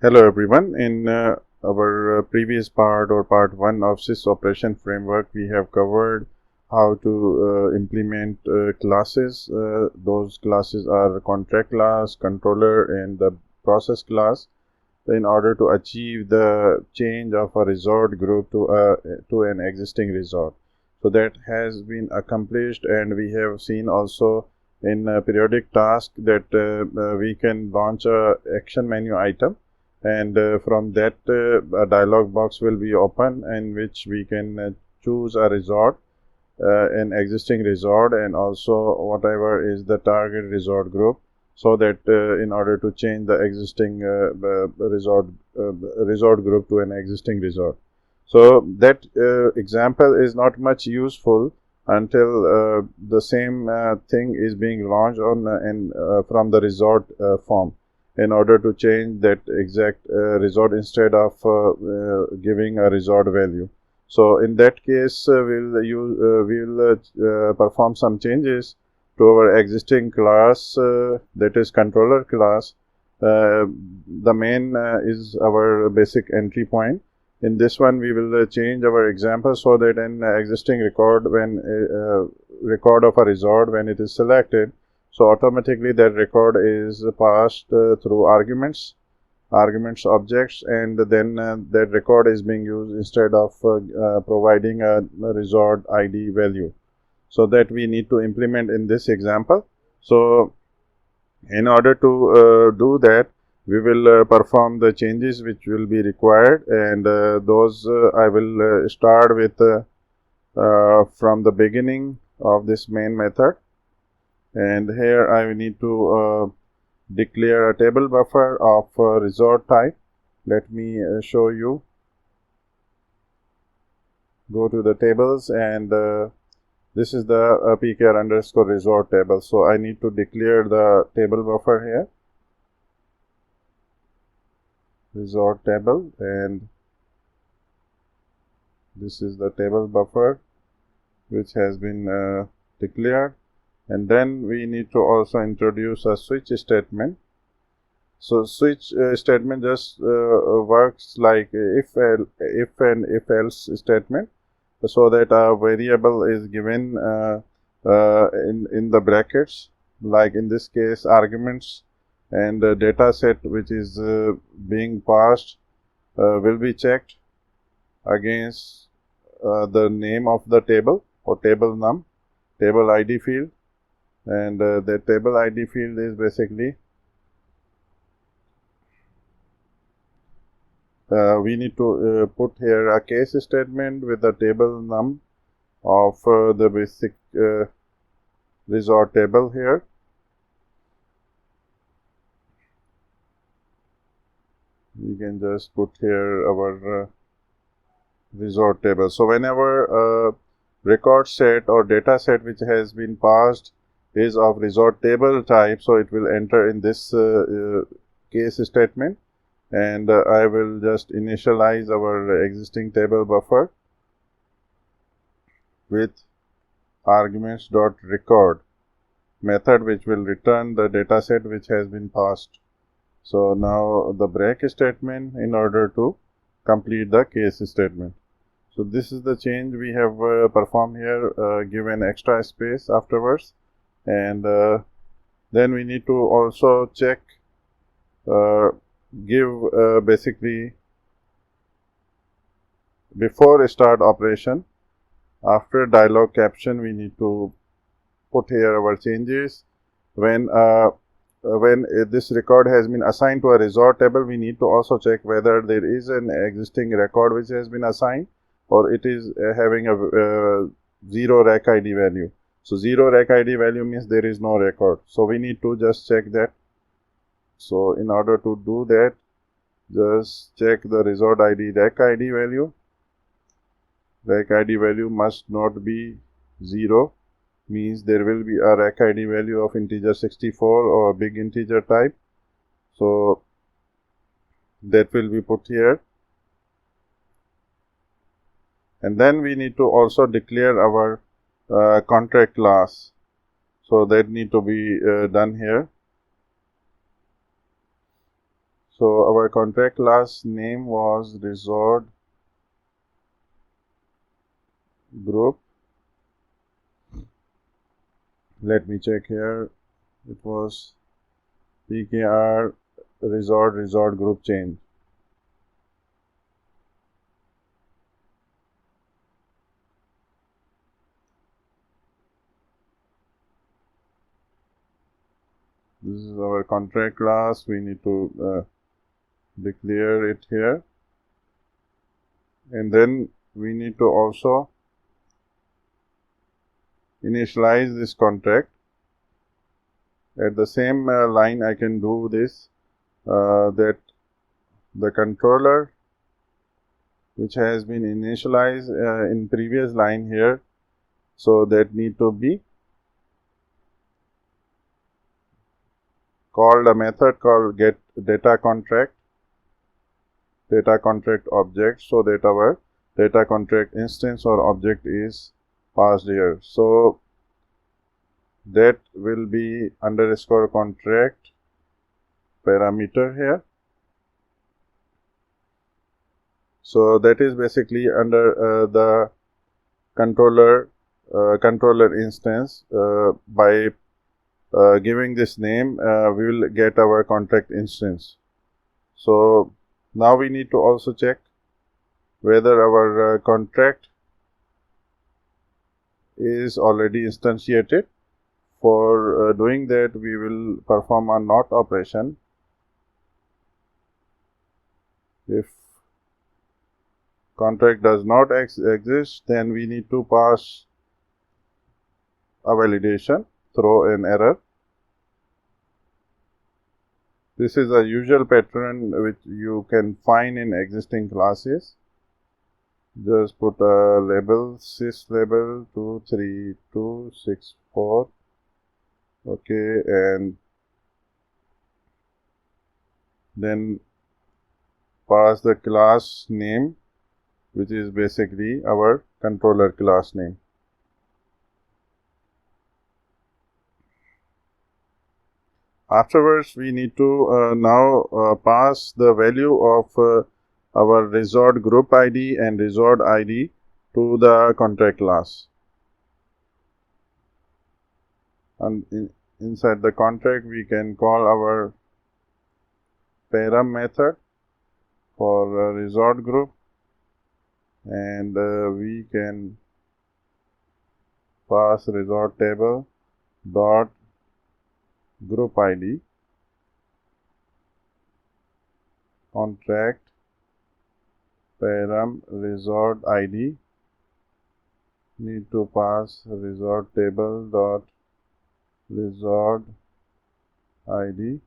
Hello everyone. In our previous part or part 1 of SysOperation framework, we have covered how to implement classes. Those classes are contract class, controller, and the process class in order to achieve the change of a resort group to an existing resort. So that has been accomplished, and we have seen also in a periodic task that we can launch a action menu item, and from that a dialog box will be open in which we can choose a resort, an existing resort, and also whatever is the target resort group, so that in order to change the existing resort group to an existing resort. So that example is not much useful until the same thing is being launched on from the resort form, in order to change that exact resort instead of giving a resort value. So in that case, we'll perform some changes to our existing class, that is controller class. The main is our basic entry point. In this one, we will change our example so that an existing record, when record of a resort, when it is selected, so automatically that record is passed through arguments objects, and then that record is being used instead of providing a resort ID value. So that we need to implement in this example. So in order to do that, we will perform the changes which will be required, and those I will start with from the beginning of this main method. And here I need to declare a table buffer of resort type. Let me show you. Go to the tables, and this is the pkr underscore resort table. So I need to declare the table buffer here, resort table, and this is the table buffer which has been declared. And then we need to also introduce a switch statement. So switch statement just works like if and if else statement, so that a variable is given in the brackets, like in this case arguments, and data set which is being passed will be checked against the name of the table or table num, table ID field, and the table ID field is basically we need to put here a case statement with the table num of the basic resort table here. We can just put here our resort table. So whenever record set or data set which has been passed is of resort table type, so it will enter in this case statement, and I will just initialize our existing table buffer with arguments.record method, which will return the data set which has been passed. So now the break statement in order to complete the case statement. So this is the change we have performed here, given extra space afterwards. And then we need to also check, give basically before start operation, after dialog caption, we need to put here our changes. When this record has been assigned to a resort table, we need to also check whether there is an existing record which has been assigned, or it is having a 0 rec ID value. So 0 rec ID value means there is no record. So we need to just check that. So in order to do that, just check the resort ID rec ID value. Rec ID value must not be 0, means there will be a rec ID value of integer 64 or big integer type. So that will be put here. And then we need to also declare our contract class. So that need to be done here. So our contract class name was resort group. Let me check here. It was PKR resort group change. This is our contract class. We need to declare it here, and then we need to also initialize this contract. At the same line, I can do this, that the controller which has been initialized in previous line here, so that need to be called a method called get data contract object, so that our data contract instance or object is passed here. So that will be underscore contract parameter here. So that is basically under the controller instance. By giving this name, we will get our contract instance. So now we need to also check whether our contract is already instantiated. For doing that, we will perform a not operation. If contract does not exist, then we need to pass a validation, throw an error. This is a usual pattern which you can find in existing classes. Just put a label, sys label 23264. Okay, and then pass the class name, which is basically our controller class name. Afterwards, we need to now pass the value of our resort group ID and resort ID to the contract class. And inside the contract, we can call our param method for resort group, and we can pass resort table dot group ID contract param resort ID. Need to pass resort table dot resort ID.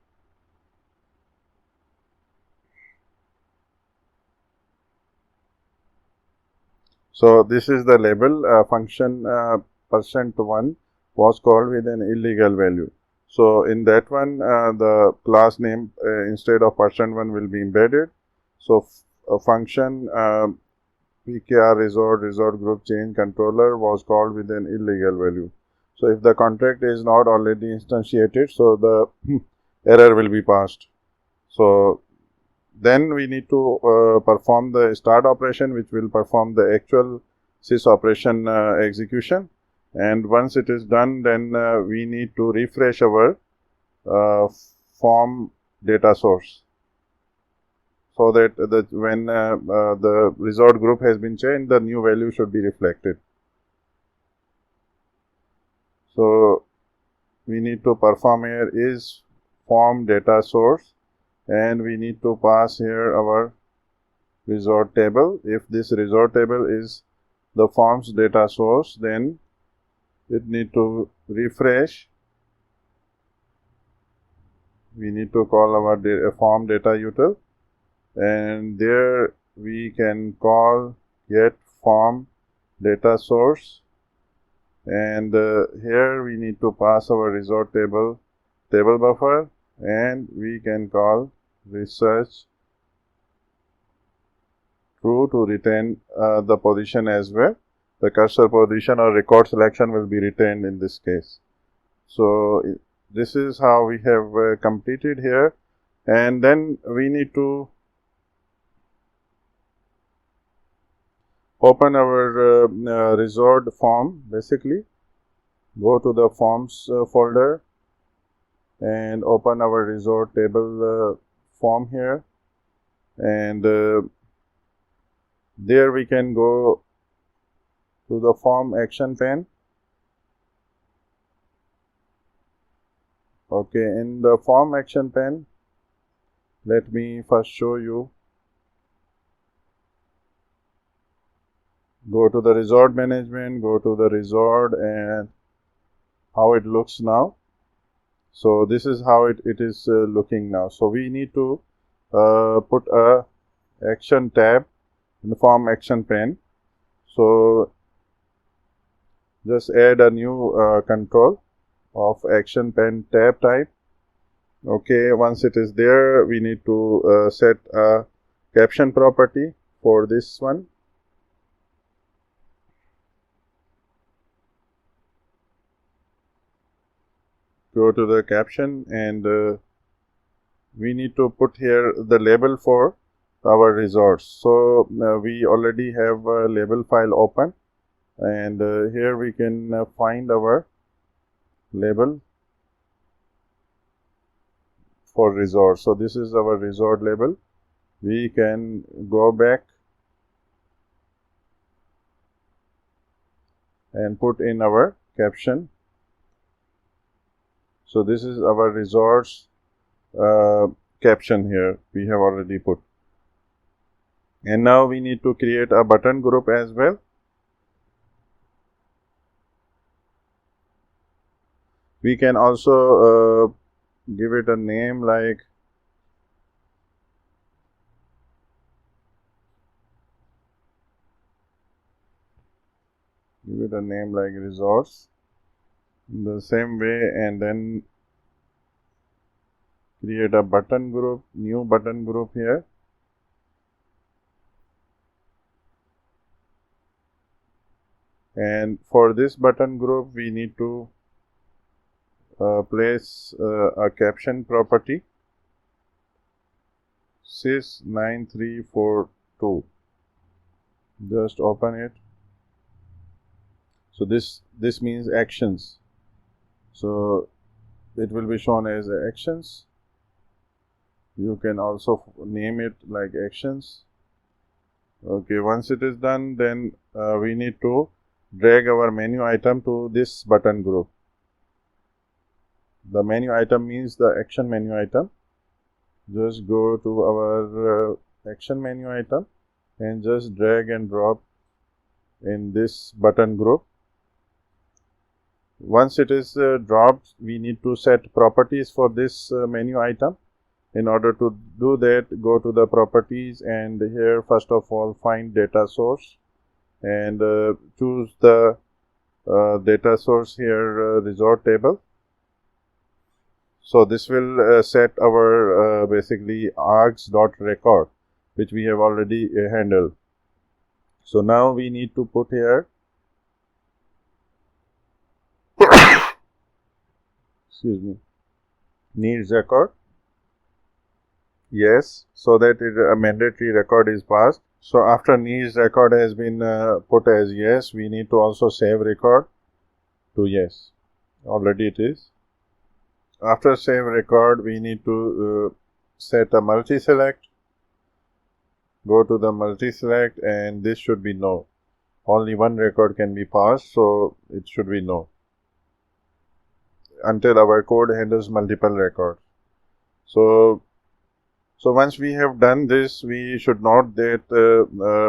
So this is the label. Function %1 was called with an illegal value. So in that one, the class name instead of %1 will be embedded. So a function PKR resort group change controller was called with an illegal value. So if the contract is not already instantiated, so the error will be passed. So then we need to perform the start operation, which will perform the actual SysOperation execution. And once it is done, then we need to refresh our form data source, so that when the resort group has been changed, the new value should be reflected. So we need to perform here is form data source, and we need to pass here our resort table. If this resort table is the forms data source, then it need to refresh. We need to call our form data util, and there we can call get form data source, and here we need to pass our resort table buffer, and we can call research true to retain the position as well. The cursor position or record selection will be retained in this case. So this is how we have completed here And then we need to open our resort form. Basically, go to the forms folder and open our resort table form here, and there we can go to the form action pane. Okay, in the form action pane, let me first show you. Go to the resort management, go to the resort, and how it looks now. So this is how it is looking now. So we need to put a action tab in the form action pane. So just add a new control of action pane tab type. Okay, once it is there, we need to set a caption property for this one. Go to the caption, and we need to put here the label for our resorts. So we already have a label file open, and here we can find our label for resort. So this is our resort label. We can go back and put in our caption. So this is our resorts caption here we have already put. And now we need to create a button group as well. We can also give it a name like resorts in the same way, and then create a button group, new button group here. And for this button group, we need to place a caption property, sys9342. Just open it. So this means actions. So it will be shown as actions. You can also name it like actions. Okay, once it is done, then we need to drag our menu item to this button group. The menu item means the action menu item. Just go to our action menu item and just drag and drop in this button group. Once it is dropped, we need to set properties for this menu item. In order to do that, go to the properties, and here first of all find data source, and choose the data source here, resort table. So this will set our basically args.record, which we have already handled. So now we need to put here excuse me, needs record. Yes, so that a mandatory record is passed. So after needs record has been put as yes, we need to also save record to yes. Already it is. After save record, we need to set a multi-select. Go to the multi-select, and this should be no. Only one record can be passed, so it should be no, until our code handles multiple records. So once we have done this, we should note that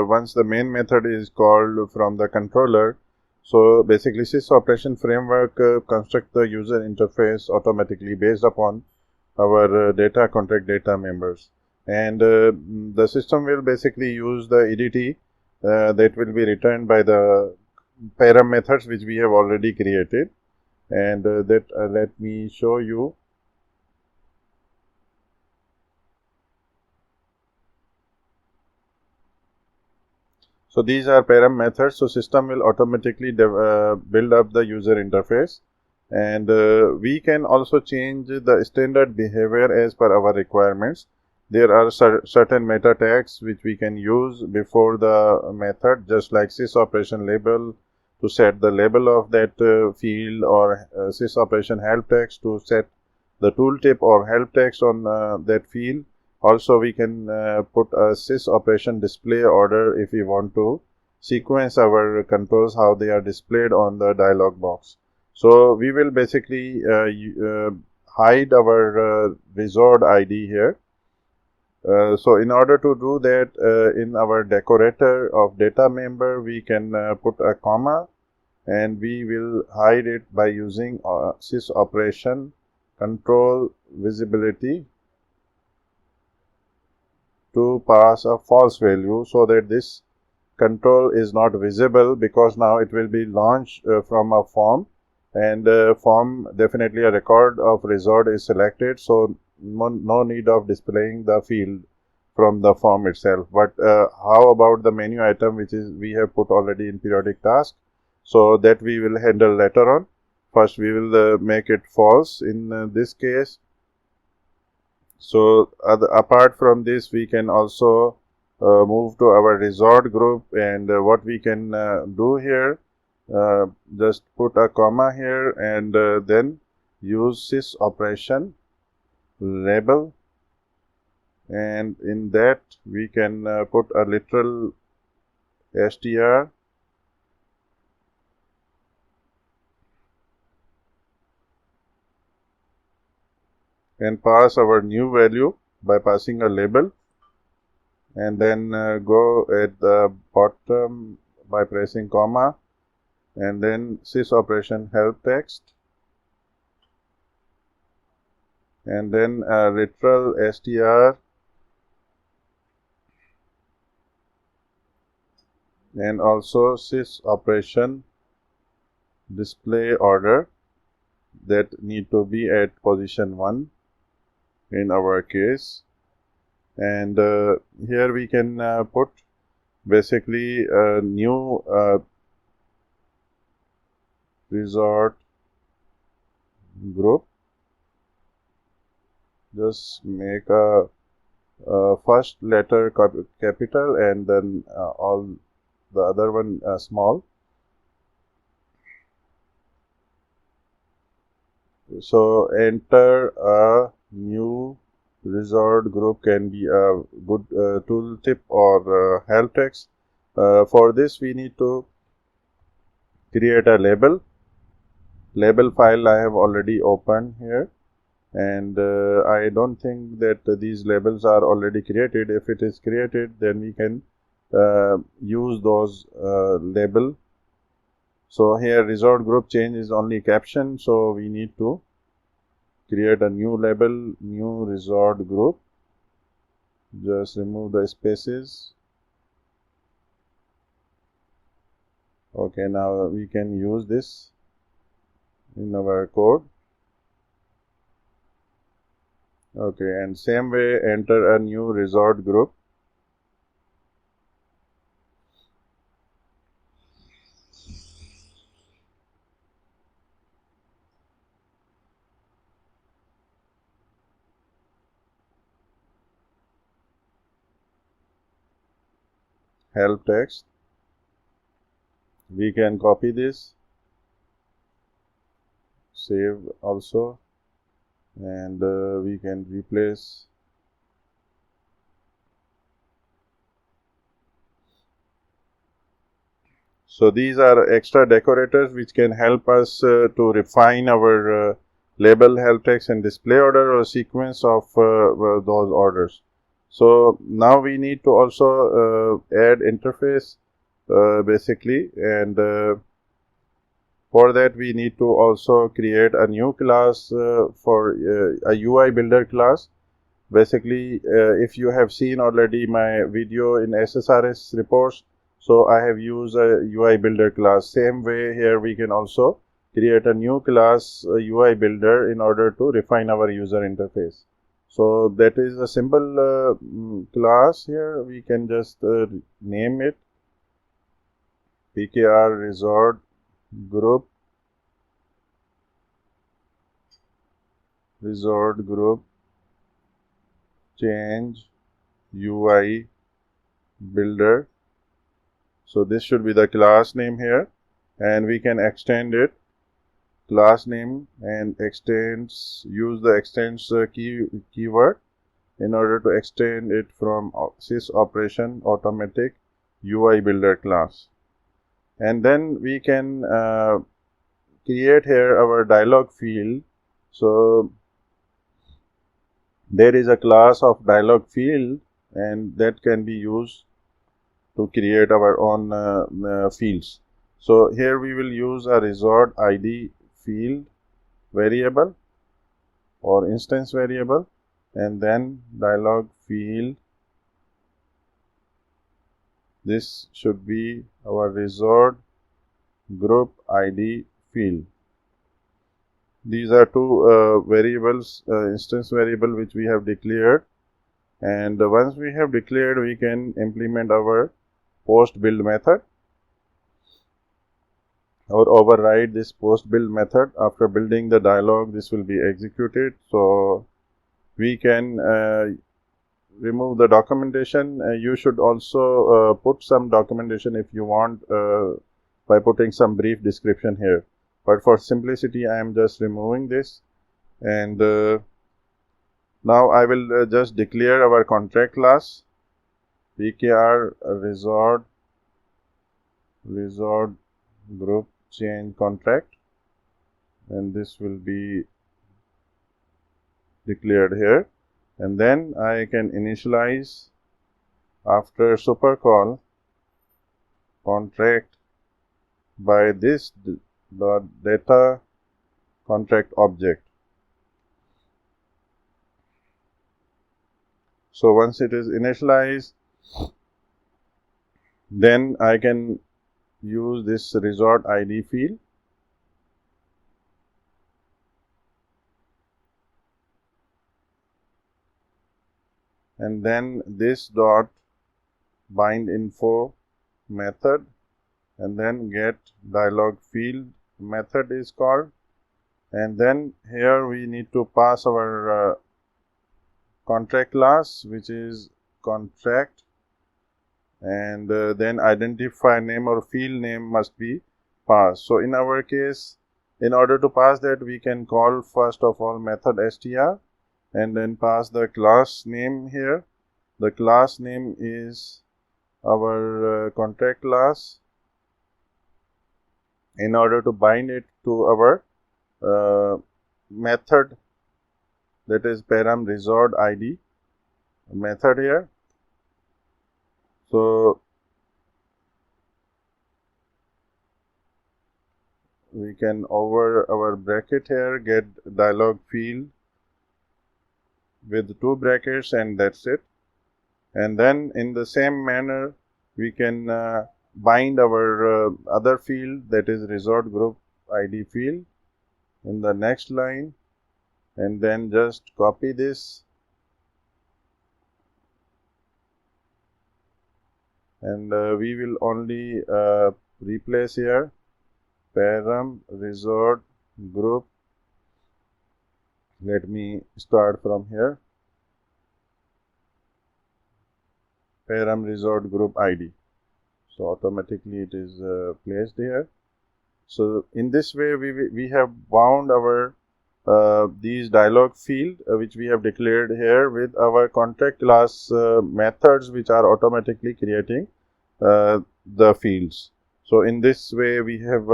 once the main method is called from the controller, so basically SysOperation framework constructs the user interface automatically based upon our data contract data members. And the system will basically use the EDT that will be returned by the param methods which we have already created. And let me show you. So these are param methods. So system will automatically build up the user interface, And we can also change the standard behavior as per our requirements. There are certain meta tags which we can use before the method, just like SysOperation label to set the label of that field, or SysOperation help text to set the tooltip or help text on that field. Also, we can put a SysOperation display order if we want to sequence our controls, how they are displayed on the dialog box. So we will basically hide our resort ID here. So in order to do that, in our decorator of data member, we can put a comma, and we will hide it by using SysOperation control visibility to pass a false value, so that this control is not visible, because now it will be launched from a form, and form definitely a record of resort is selected, so no need of displaying the field from the form itself. But how about the menu item, which is we have put already in periodic task, so that we will handle later on. First we will make it false in this case. So apart from this, we can also move to our resort group, and what we can do here, just put a comma here, and then use SysOperation label, and in that we can put a literal str, and pass our new value by passing a label, and then go at the bottom by pressing comma, and then SysOperation help text, and then literal str, and also SysOperation display order that need to be at position 1 in our case. And here we can put basically a new resort group. Just make a first letter capital, and then all the other one small. So enter a new resort group can be a good tooltip or help text. For this we need to create a label file. I have already opened here, and I don't think that these labels are already created. If it is created, then we can use those label. So here resort group change is only caption, so we need to create a new label, new resort group. Just remove the spaces. Okay, now we can use this in our code. Okay, and same way enter a new resort group. Help text. We can copy this, save also, and we can replace. So these are extra decorators which can help us to refine our label, help text, and display order, or sequence of those orders. So now we need to also add interface basically, and for that we need to also create a new class for a UI builder class. Basically, if you have seen already my video in SSRS reports, so I have used a UI builder class. Same way here we can also create a new class UI builder in order to refine our user interface. So that is a simple class here. We can just name it PKR resort group resort group change UI builder. So this should be the class name here, and we can extend it class name and use the extends keyword in order to extend it from SysOperation automatic UI builder class. And then we can create here our dialog field. So there is a class of dialog field, and that can be used to create our own fields. So here we will use a resort ID field variable or instance variable, and then dialog field. This should be our resort group ID field. These are two variables, instance variable which we have declared, and once we have declared, we can implement our post build method or override this post build method. After building the dialog, this will be executed. So we can remove the documentation. You should also put some documentation if you want by putting some brief description here. But for simplicity, I am just removing this. And now I will just declare our contract class pkr resort group change contract, and this will be declared here. And then I can initialize after supercall contract by this data contract object. So once it is initialized, then I can use this resort ID field, and then this dot bind info method, and then get dialog field method is called, and then here we need to pass our contract class, which is contract, and then identifier name or field name must be passed. So in our case, in order to pass that, we can call first of all method str and then pass the class name here. The class name is our contract class. In order to bind it to our method, that is param resort ID method here. So we can over our bracket here get dialog field with 2 brackets, and that's it. And then in the same manner, we can bind our other field, that is resort group ID field, in the next line, and then just copy this and we will only replace here param resort group. Let me start from here, param resort group ID. So automatically it is placed here. So in this way we have bound our these dialog field which we have declared here with our contract class methods, which are automatically creating the fields. So in this way we have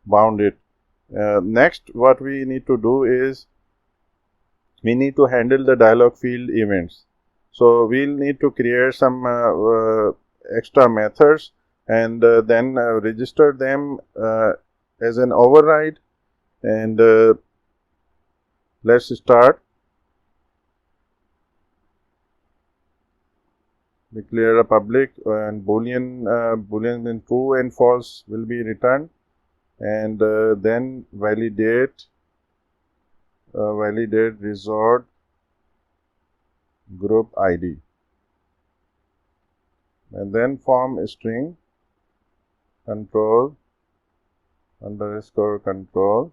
bound it. Next, what we need to do is we need to handle the dialog field events. So we'll need to create some extra methods and then register them as an override. And let's start. Declare a public and boolean in true and false will be returned, and then validate resort group ID, and then form a string control _control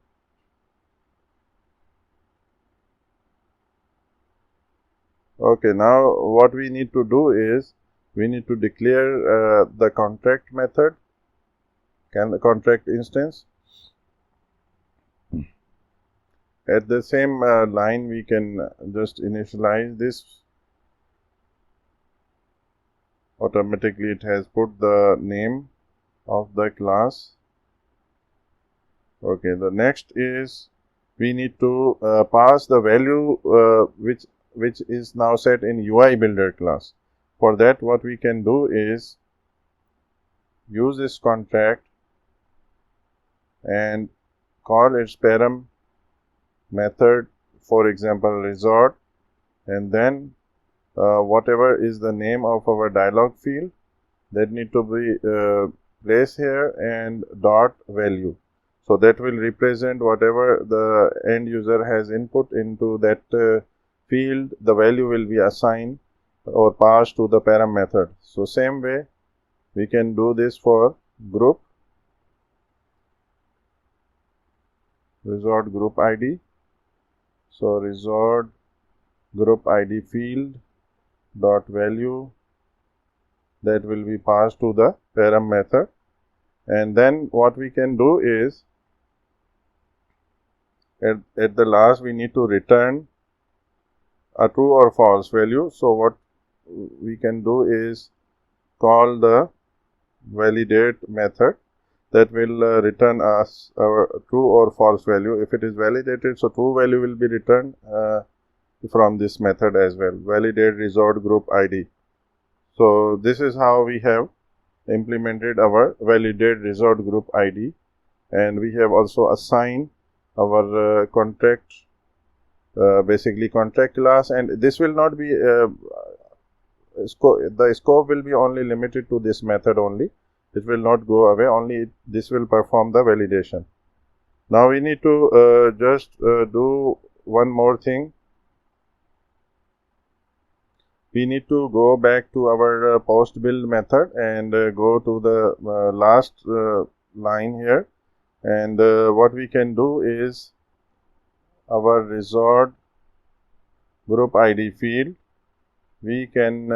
Okay, now what we need to do is we need to declare the contract method, the contract instance. At the same line, we can just initialize this. Automatically, it has put the name of the class. Okay, the next is we need to pass the value which is now set in UI builder class. For that, what we can do is use this contract and call its param method, for example resort, and then whatever is the name of our dialog field that need to be placed here, and dot value. So that will represent whatever the end user has input into that field. The value will be assigned or passed to the param method. So same way we can do this for group, resort group ID. So resort group ID field dot value, that will be passed to the param method. And then what we can do is at the last we need to return a true or false value. So what we can do is call the validate method that will return us our true or false value. If it is validated, so true value will be returned from this method as well, validate resort group ID. So this is how we have implemented our validate resort group ID, and we have also assigned our contract, basically contract class, and this will not be the scope will be only limited to this method only. It will not go away, only this will perform the validation. Now we need to just do one more thing. We need to go back to our post build method and go to the last line here, and what we can do is our resort group ID field, we can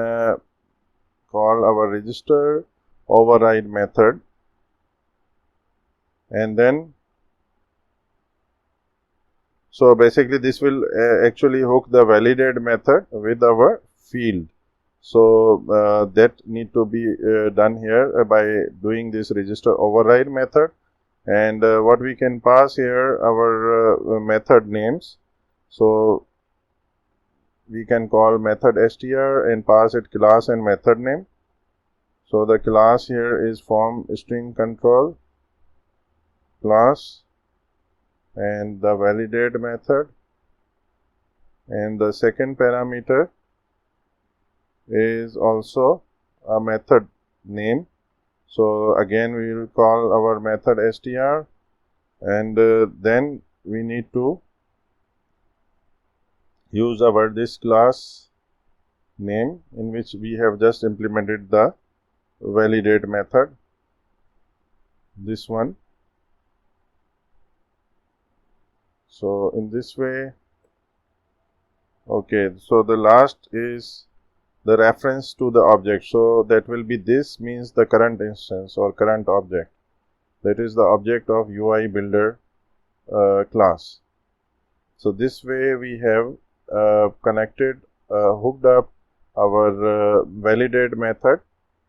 call our register override method, and then so basically this will actually hook the validate method with our field. So that need to be done here by doing this register override method. And what we can pass here, our method names. So we can call method str and pass it class and method name. So the class here is form string control class, and the validate method, and the second parameter is also a method name. So again we will call our method str, and then we need to use our this class name in which we have just implemented the validate method, this one. So in this way, okay, so the last is the reference to the object. So that will be, this means the current instance or current object, that is the object of UI builder class. So this way we have connected, hooked up our validate method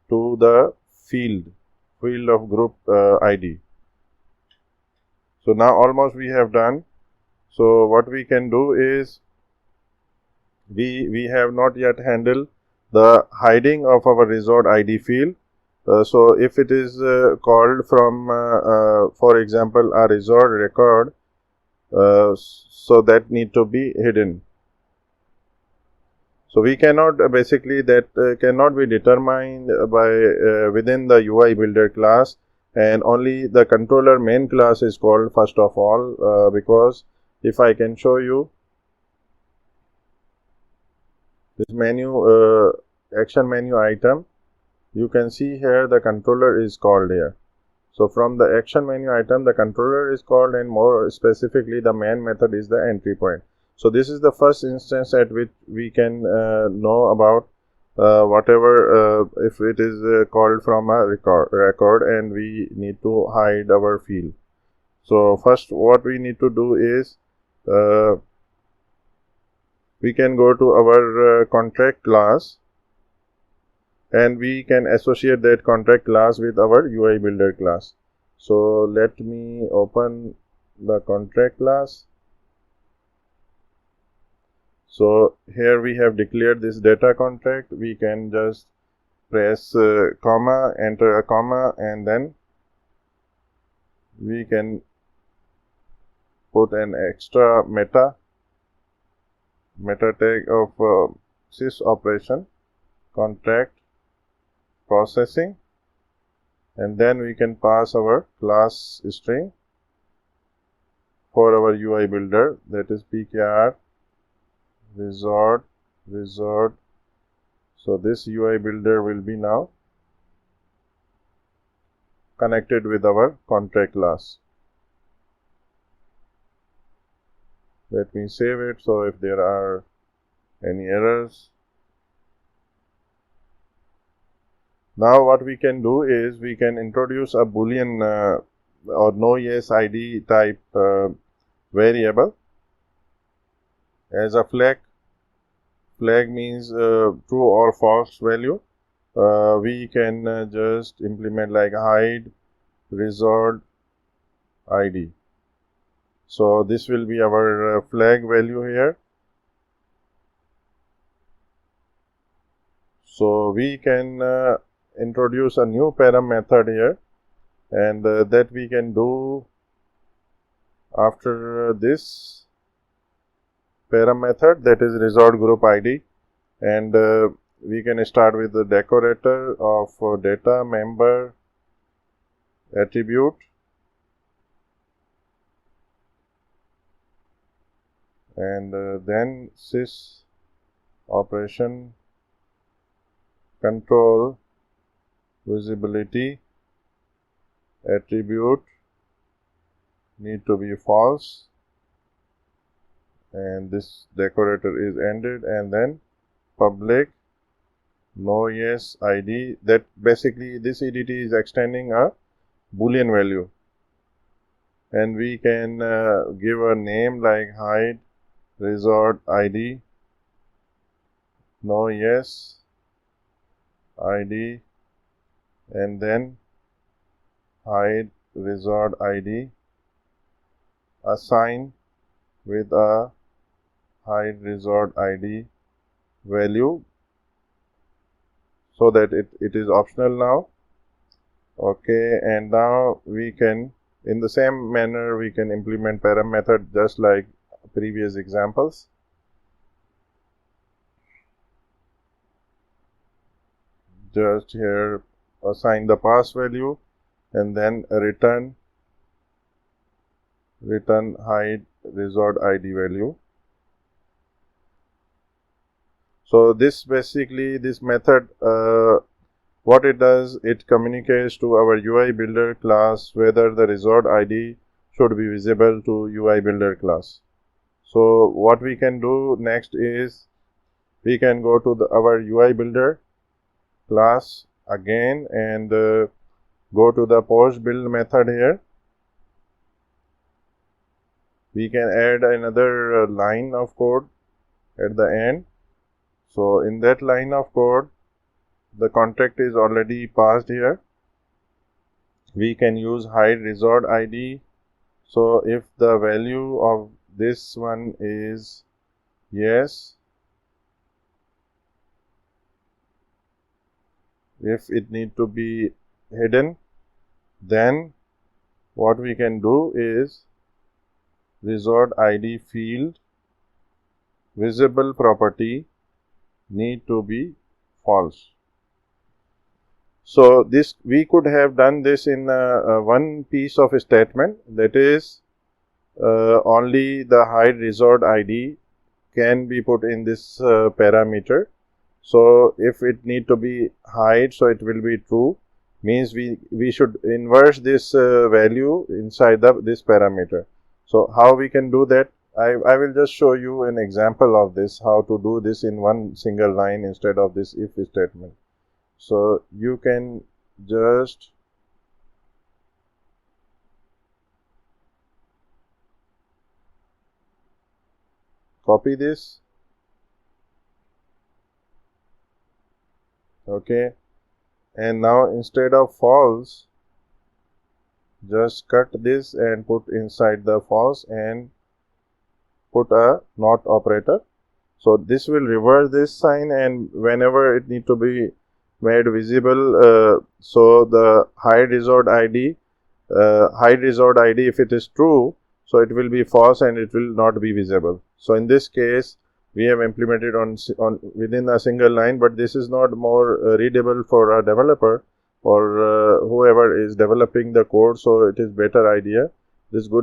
to the field of group ID. So now almost we have done. So what we can do is we have not yet handled the hiding of our resort ID field. So if it is called from for example a resort record, so that need to be hidden. So we cannot basically that cannot be determined by within the UI builder class, and only the controller main class is called first of all, because if I can show you this menu, action menu item, you can see here the controller is called here. So from the action menu item, the controller is called, and more specifically the main method is the entry point. So this is the first instance at which we can know about whatever if it is called from a record and we need to hide our field. So first what we need to do is we can go to our contract class and we can associate that contract class with our UI builder class. So let me open the contract class. So here we have declared this data contract. We can just press comma, enter a comma, and then we can put an extra meta tag of SysOperation contract processing, and then we can pass our class string for our UI builder, that is pkr resort. So this UI builder will be now connected with our contract class. Let me save it. So if there are any errors, now what we can do is we can introduce a boolean or no yes id type variable as a flag. Flag means true or false value. We can just implement like hide result id. So this will be our flag value here. So we can introduce a new param method here, and that we can do after this param method, that is resort group id, and we can start with the decorator of data member attribute, and then SysOperation control visibility attribute need to be false, and this decorator is ended, and then public no yes id. That basically this EDT is extending a boolean value, and we can give a name like hide resort id no yes id, and then hide resort id assign with a hide resort id value, so that it is optional now. Okay, and now we can, in the same manner, we can implement param method just like previous examples. Just here assign the pass value and then return hide resort id value. So this basically, this method, what it does, it communicates to our UI builder class whether the resort id should be visible to UI builder class. So what we can do next is we can go to our UI builder class again and go to the post build method here. We can add another line of code at the end. So in that line of code, the contract is already passed here. We can use hide resort id. So if the value of this one is yes, if it need to be hidden, then what we can do is resort id field visible property need to be false. So this, we could have done this in one piece of a statement, that is only the hide resort id can be put in this parameter. So if it need to be hide, so it will be true, means we should inverse this value inside this parameter. So how we can do that? I will just show you an example of this, how to do this in one single line instead of this if statement. So you can just copy this, okay, and now instead of false, just cut this and put inside the false and put a not operator. So this will reverse this sign, and whenever it need to be made visible, so the hide resort ID, if it is true, so it will be false and it will not be visible. So in this case, we have implemented on within a single line, but this is not more readable for a developer or whoever is developing the code. So it is good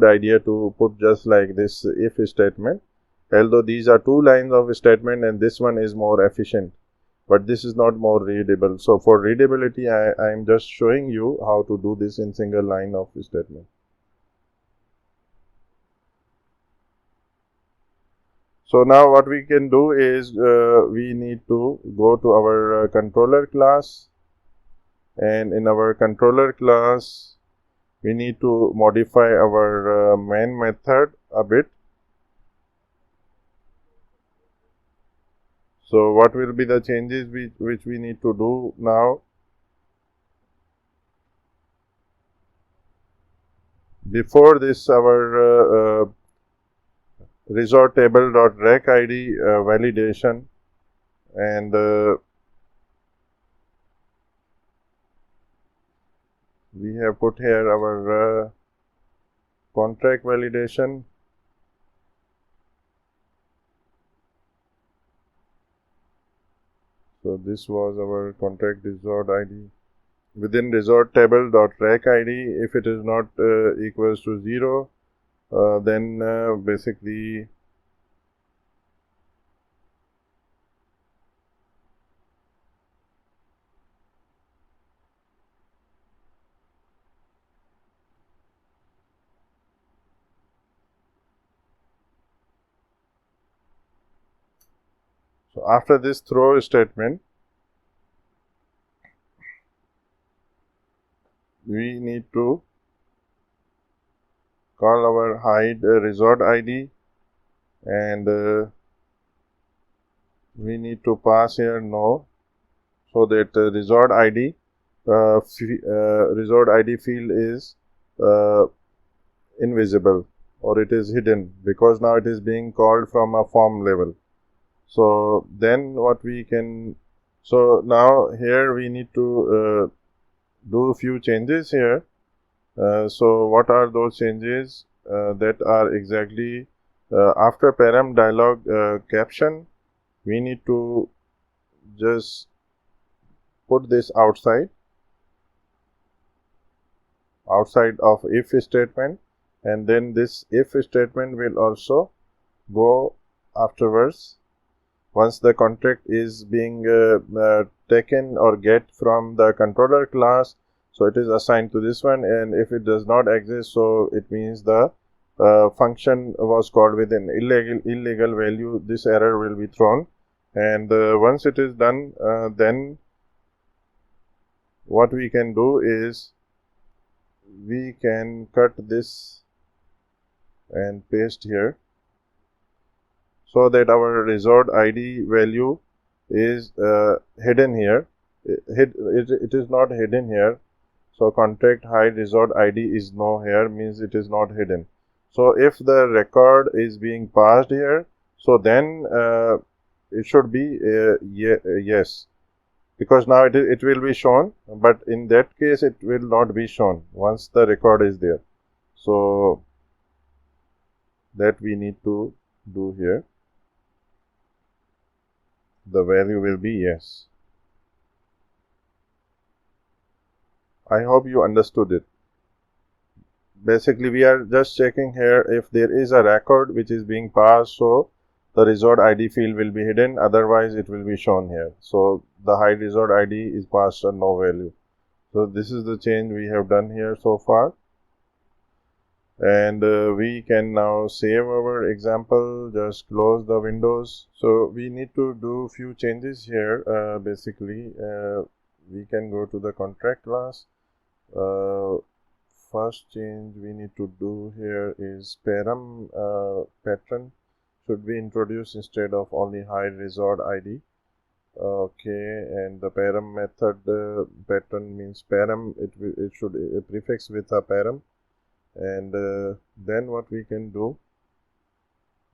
idea to put just like this if statement. Although these are two lines of statement and this one is more efficient, but this is not more readable. So for readability, I am just showing you how to do this in single line of statement. So now what we can do is we need to go to our controller class, and in our controller class we need to modify our main method a bit. So what will be the changes which we need to do now? Before this, our resort table.rec ID validation, and we have put here our contract validation. So this was our contract resort ID. Within resort table.rec ID, if it is not equals to 0, then basically so after this throw statement, we need to call our hide resort ID, and we need to pass here no, so that resort ID field is invisible, or it is hidden, because now it is being called from a form level. So then what we can, so now here we need to do a few changes here. So what are those changes? That are exactly after param dialog caption, we need to just put this outside of if statement, and then this if statement will also go afterwards once the contract is being taken or get from the controller class. So it is assigned to this one, and if it does not exist, so it means the function was called with an illegal value. This error will be thrown, and once it is done, then what we can do is we can cut this and paste here, so that our resort ID value is hidden here. It is not hidden here. So contract hide resort ID is no here, means it is not hidden. So if the record is being passed here, so then it should be yes, because now it will be shown, but in that case it will not be shown once the record is there. So that we need to do here. The value will be yes. I hope you understood it. Basically, we are just checking here if there is a record which is being passed, so the resort ID field will be hidden, otherwise it will be shown here. So the hide resort ID is passed a no value. So this is the change we have done here so far. And we can now save our example. Just close the windows. So we need to do few changes here. Basically, we can go to the contract class. First change we need to do here is param pattern should be introduced instead of only hide resort ID. Okay, and the param method pattern means param, it should prefix with a param. And then what we can do,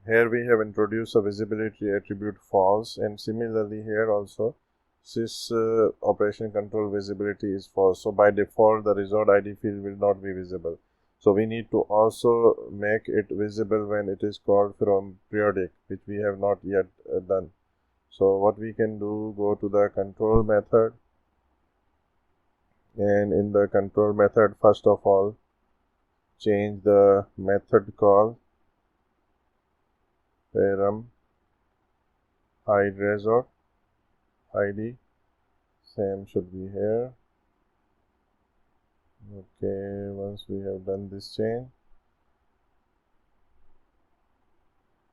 here we have introduced a visibility attribute false, and similarly here also sys operation control visibility is false. So by default the resort ID field will not be visible. So we need to also make it visible when it is called from periodic, which we have not yet done. So what we can do, go to the control method, and in the control method, first of all, change the method call param hide resort ID. Same should be here. Okay, once we have done this change,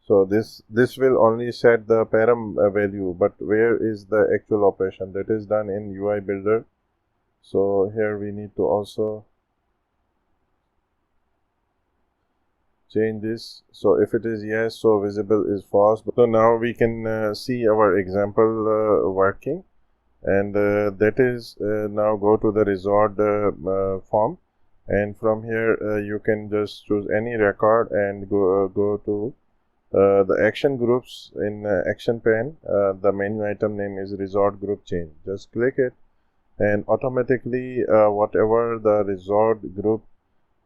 so this will only set the param value, but where is the actual operation? That is done in UI builder. So here we need to also change this. So if it is yes, so visible is false. So now we can see our example working, and that is now go to the resort form, and from here you can just choose any record and go to the action groups in action pane. The menu item name is resort group change. Just click it, and automatically whatever the resort group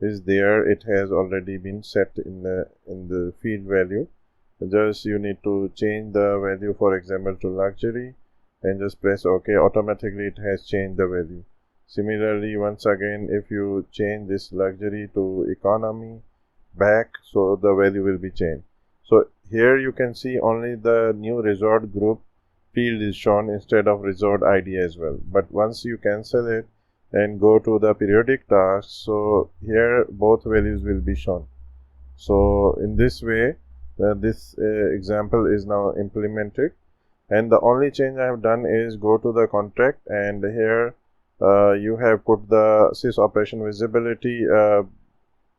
is there, it has already been set in the field value. Just you need to change the value, for example, to luxury, and just press OK. Automatically it has changed the value. Similarly, once again, if you change this luxury to economy back, so the value will be changed. So here you can see only the new resort group field is shown instead of resort ID as well. But once you cancel it and go to the periodic task, so here both values will be shown. So in this way, this example is now implemented, and the only change I have done is go to the contract, and here you have put the sys operation visibility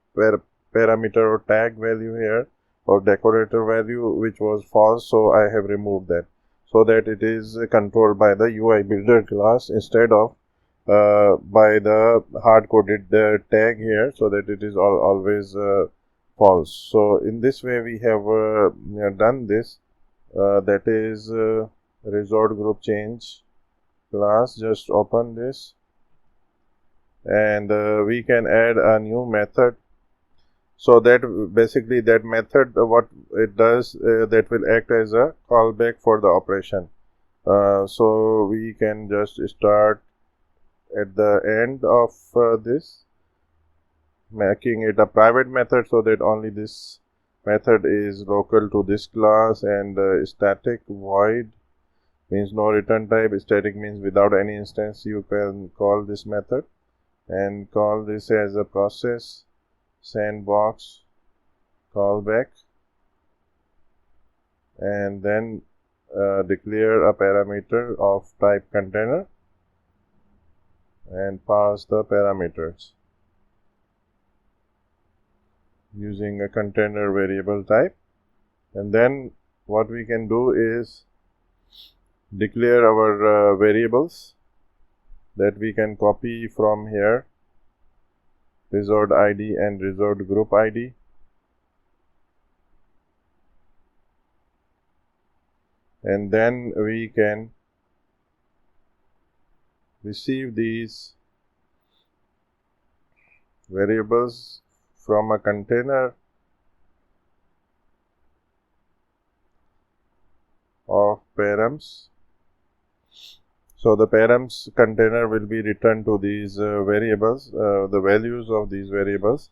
parameter or tag value here, or decorator value, which was false, so I have removed that, so that it is controlled by the UI builder class instead of by the hard-coded tag here, so that it is always false. So in this way we have done this. That is resort group change class. Just open this, and we can add a new method. So that basically that method, what it does, that will act as a callback for the operation. So we can just start at the end of this, making it a private method, so that only this method is local to this class. And static void means no return type. Static means without any instance you can call this method, and call this as a process sandbox callback, and then declare a parameter of type container and pass the parameters using a container variable type. And then what we can do is declare our variables that we can copy from here, resort ID and resort group ID. And then we can receive these variables from a container of params. So the params container will be returned to these variables, the values of these variables.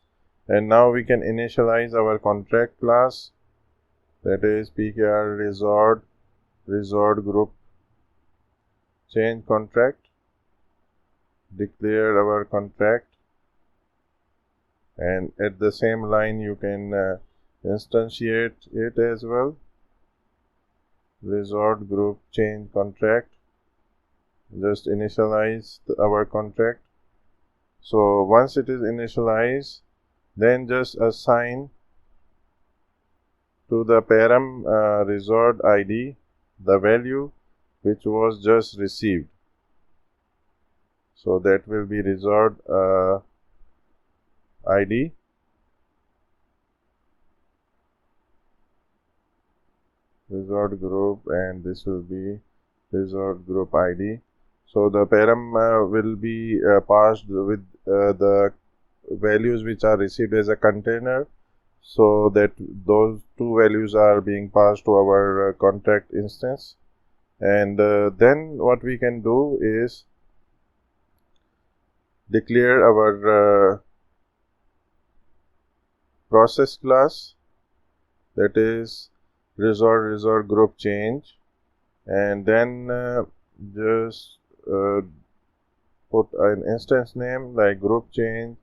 And now we can initialize our contract class, that is pkr resort group change contract. Declare our contract and at the same line you can instantiate it as well. Resort group change contract, just initialize our contract. So once it is initialized, then just assign to the param resort ID the value which was just received. So that will be resort ID, resort group, and this will be resort group ID. So the param will be passed with the values which are received as a container, so that those two values are being passed to our contract instance. And then what we can do is declare our process class, that is resort group change, and then just put an instance name like group change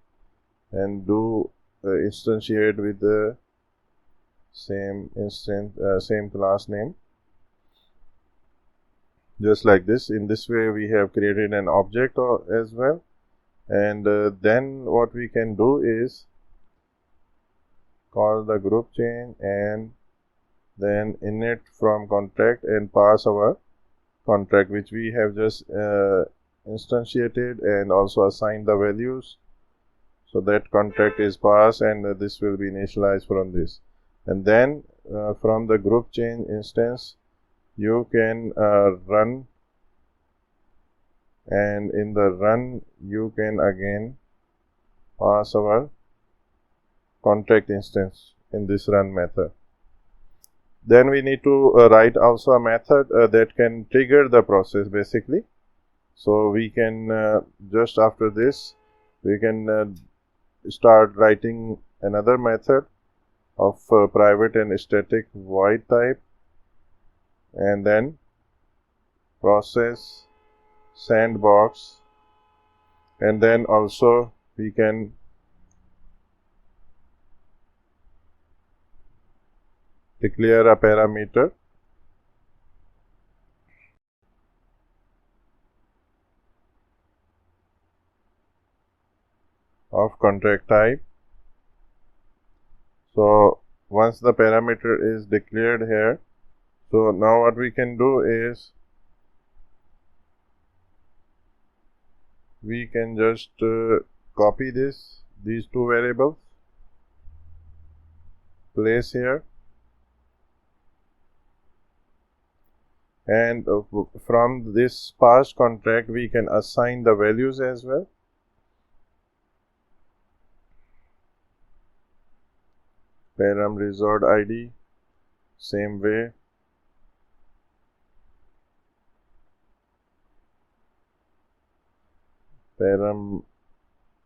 and do instantiate with the same same class name, just like this. In this way we have created an object as well. And then what we can do is call the group change and then init from contract and pass our contract which we have just instantiated and also assigned the values. So that contract is passed, and this will be initialized from this. And then from the group change instance you can run, and in the run you can again pass our contract instance in this run method. Then we need to write also a method that can trigger the process basically. So we can just after this we can start writing another method of private and static void type, and then process sandbox, and then also we can declare a parameter of contract type. So once the parameter is declared here, so now what we can do is we can just copy these two variables, place here, and from this passed contract we can assign the values as well. Param resort ID, same way. Param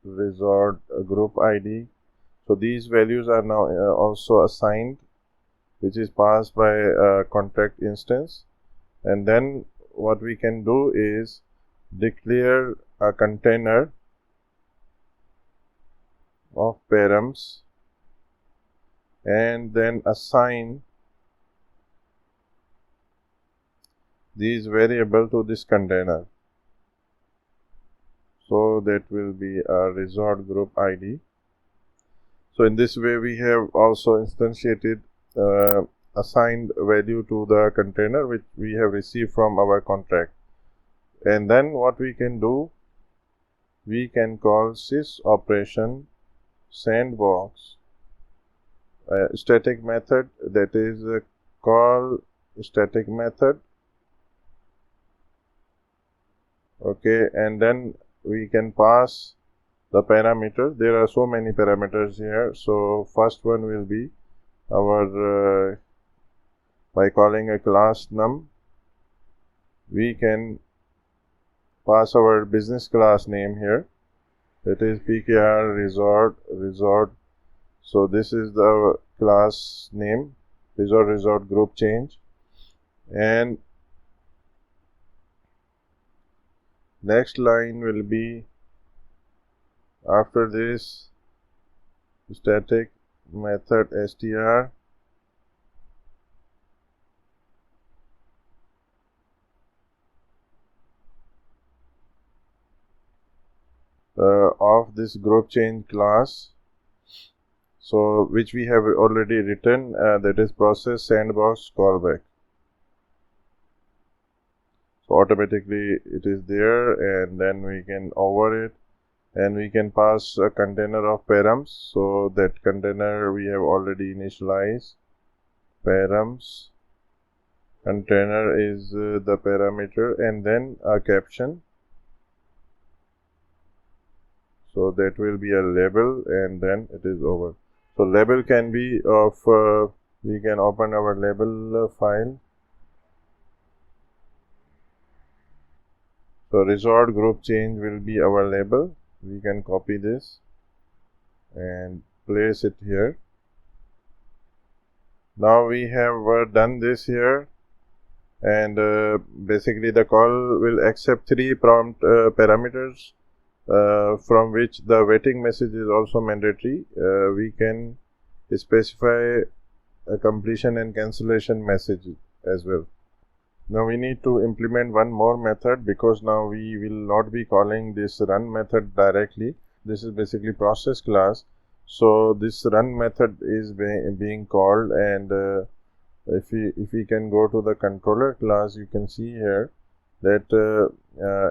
resort group ID. So these values are now also assigned, which is passed by a contract instance. And then what we can do is declare a container of params and then assign these variables to this container. So that will be a resort group ID. So in this way we have also instantiated assigned value to the container which we have received from our contract. And then what we can do, we can call SysOperation sandbox static method, that is call static method. Okay, and then we can pass the parameters. There are so many parameters here. So first one will be our by calling a class num, we can pass our business class name here, that is pkr resort. So this is the class name, resort group change. And next line will be, after this static method str of this group change class, so which we have already written, that is process sandbox callback. So automatically it is there, and then we can over it, and we can pass a container of params. So that container we have already initialized. Params container is the parameter, and then a caption. So that will be a label, and then it is over. So label can be of, we can open our label file. So resort group change will be our label. We can copy this and place it here. Now we have done this here, and basically the call will accept 3 prompt parameters, from which the waiting message is also mandatory. We can specify a completion and cancellation message as well. Now we need to implement one more method, because now we will not be calling this run method directly. This is basically process class. So this run method is being called, and if we can go to the controller class, you can see here that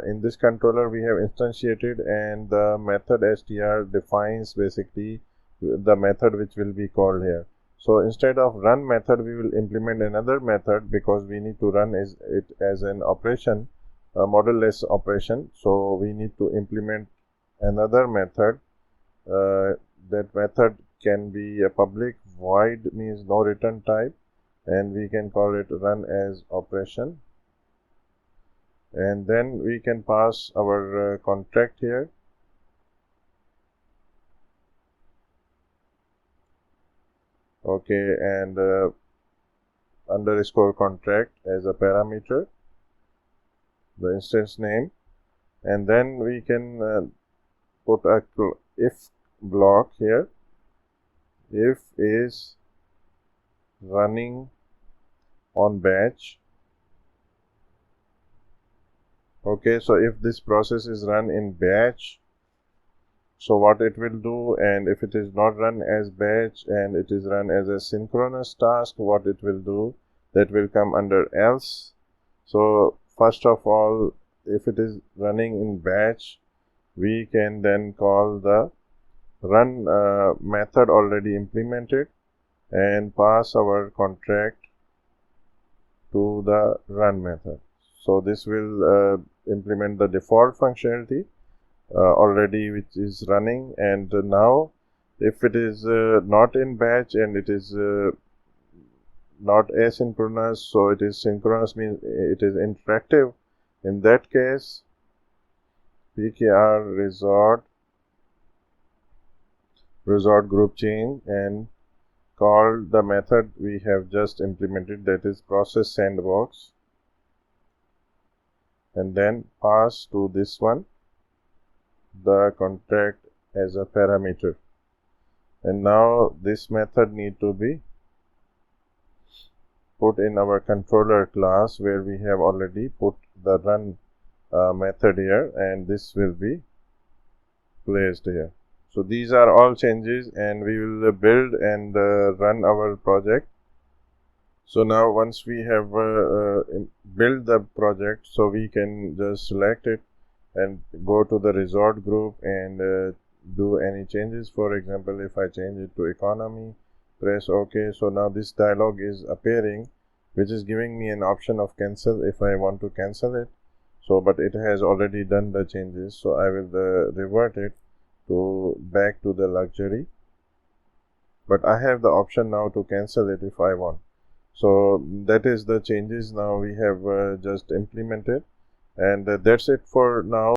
in this controller we have instantiated, and the method str defines basically the method which will be called here. So instead of run method, we will implement another method, because we need to run it as an operation, a model-less operation. So we need to implement another method. That method can be a public void, means no return type, and we can call it run as operation. And then we can pass our contract here. Okay, and underscore contract as a parameter, the instance name, and then we can put a if block here. If is running on batch. Okay, so if this process is run in batch, so what it will do, and if it is not run as batch and it is run as a synchronous task, what it will do, that will come under else. So first of all, if it is running in batch, we can then call the run method already implemented and pass our contract to the run method. So this will implement the default functionality already which is running. And now if it is not in batch and it is not asynchronous, so it is synchronous, means it is interactive. In that case, pkr resort group change and call the method we have just implemented, that is process sandbox, and then pass to this one the contract as a parameter. And now this method need to be put in our controller class, where we have already put the run method here, and this will be placed here. So these are all changes, and we will build and run our project. So now once we have built the project, so we can just select it and go to the resort group and do any changes. For example, if I change it to economy, press OK. So now this dialog is appearing, which is giving me an option of cancel if I want to cancel it. So but it has already done the changes, so I will revert it to back to the luxury, but I have the option now to cancel it if I want. So that is the changes now we have just implemented, and that's it for now.